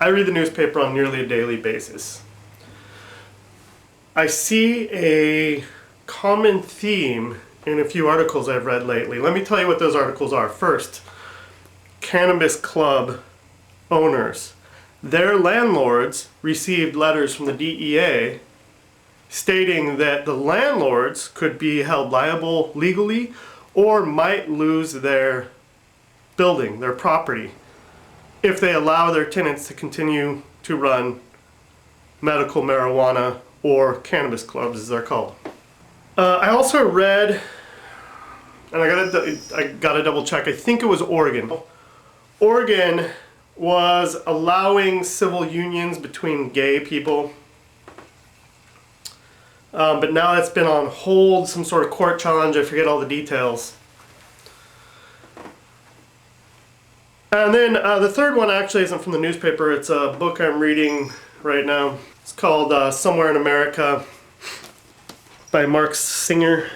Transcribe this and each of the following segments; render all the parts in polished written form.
I read the newspaper on nearly a daily basis. I see a common theme in a few articles I've read lately. Let me tell you what those articles are. First, cannabis club owners. Their landlords received letters from the DEA stating that the landlords could be held liable legally or might lose their building, their property, if they allow their tenants to continue to run medical marijuana or cannabis clubs, as they're called. I also read, and I gotta double check, I think it was Oregon. Oregon was allowing civil unions between gay people, but now that's been on hold, some sort of court challenge, I forget all the details. And then the third one actually isn't from the newspaper, it's a book I'm reading right now. It's called Somewhere in America by Mark Singer.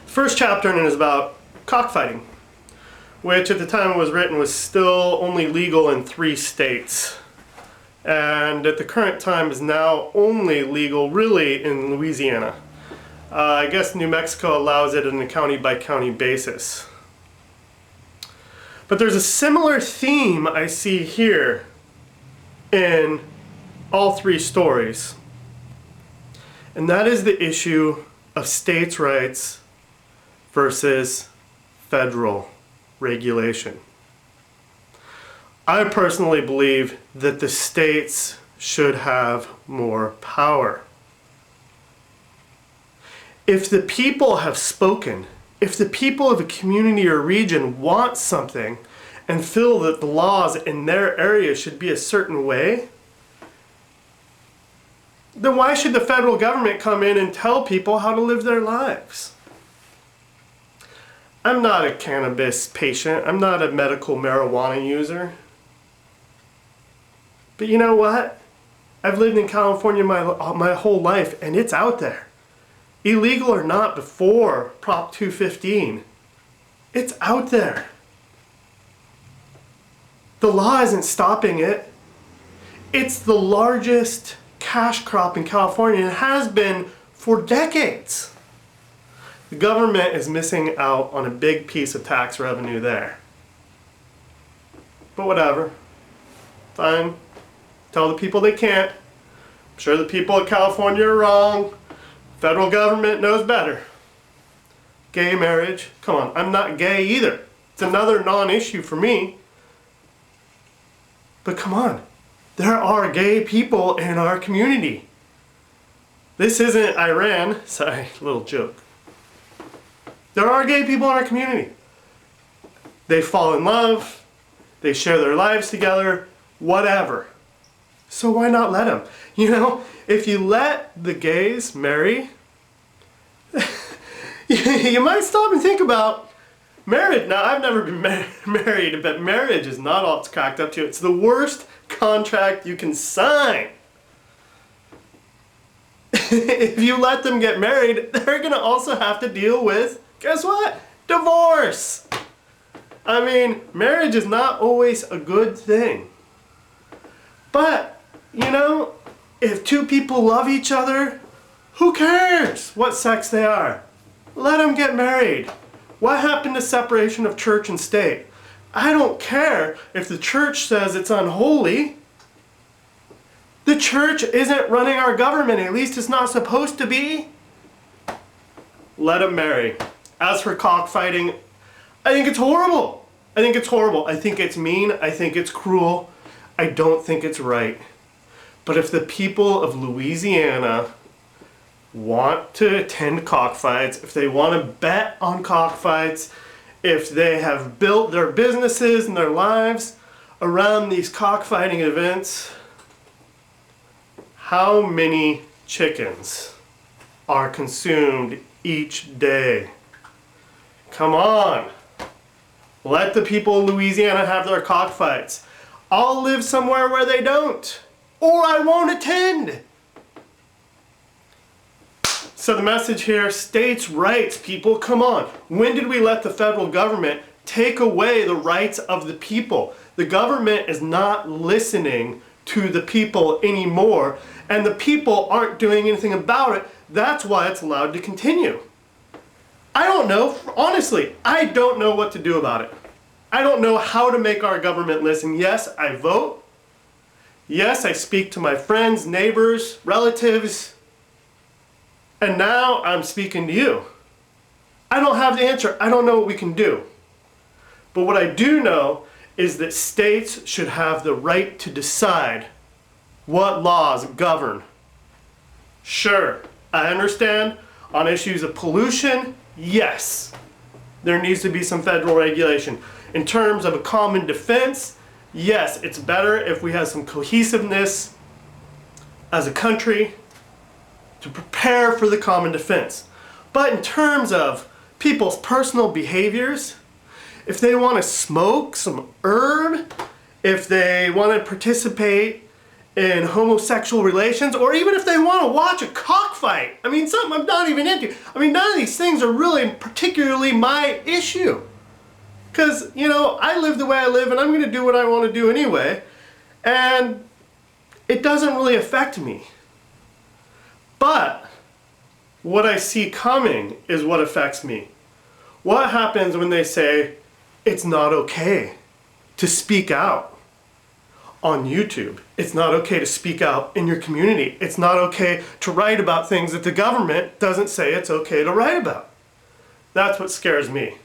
First chapter in it is about cockfighting, which at the time it was written was still only legal in 3 states. And at the current time is now only legal really in Louisiana. I guess New Mexico allows it on a county by county basis. But there's a similar theme I see here in all 3 stories. And that is the issue of states' rights versus federal regulation. I personally believe that the states should have more power. If the people have spoken, if the people of a community or region want something and feel that the laws in their area should be a certain way, then why should the federal government come in and tell people how to live their lives? I'm not a cannabis patient. I'm not a medical marijuana user. But you know what? I've lived in California my whole life, and it's out there. Illegal or not, before Prop 215, it's out there. The law isn't stopping it. It's the largest cash crop in California and has been for decades. The government is missing out on a big piece of tax revenue there. But whatever. Fine. Tell the people they can't. I'm sure the people of California are wrong. Federal government knows better. Gay marriage. Come on, I'm not gay either. It's another non-issue for me. But come on, there are gay people in our community. This isn't Iran. Sorry, little joke. There are gay people in our community. They fall in love. They share their lives together. Whatever. So why not let them? You know, if you let the gays marry, you might stop and think about marriage. Now, I've never been married, but marriage is not all it's cracked up to. It's the worst contract you can sign. If you let them get married, they're going to also have to deal with, guess what? Divorce. I mean, marriage is not always a good thing. But, you know, if 2 people love each other, who cares what sex they are? Let them get married. What happened to separation of church and state? I don't care if the church says it's unholy. The church isn't running our government, at least it's not supposed to be. Let them marry. As for cockfighting, I think it's horrible. I think it's horrible. I think it's mean. I think it's cruel. I don't think it's right. But if the people of Louisiana want to attend cockfights, if they want to bet on cockfights, if they have built their businesses and their lives around these cockfighting events, how many chickens are consumed each day? Come on. Let the people of Louisiana have their cockfights. I'll live somewhere where they don't, or I won't attend. So the message here, states' rights, people, come on. When did we let the federal government take away the rights of the people. The government is not listening to the people anymore, and the people aren't doing anything about it. That's why it's allowed to continue. I don't know, honestly, I don't know what to do about it. I don't know how to make our government listen. Yes, I vote. Yes, I speak to my friends, neighbors, relatives. And now I'm speaking to you. I don't have the answer. I don't know what we can do. But what I do know is that states should have the right to decide what laws govern. Sure, I understand on issues of pollution, yes, there needs to be some federal regulation. In terms of a common defense, yes, it's better if we have some cohesiveness as a country to prepare for the common defense. But in terms of people's personal behaviors, if they want to smoke some herb, if they want to participate in homosexual relations, or even if they want to watch a cockfight, I mean, something I'm not even into. I mean, none of these things are really particularly my issue. Because, you know, I live the way I live and I'm going to do what I want to do anyway. And it doesn't really affect me. But what I see coming is what affects me. What happens when they say it's not okay to speak out on YouTube? It's not okay to speak out in your community. It's not okay to write about things that the government doesn't say it's okay to write about. That's what scares me.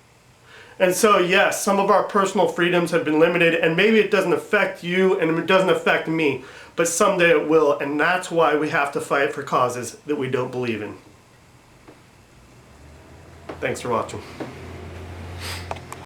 And so yes, some of our personal freedoms have been limited, and maybe it doesn't affect you and it doesn't affect me, but someday it will, and that's why we have to fight for causes that we don't believe in. Thanks for watching.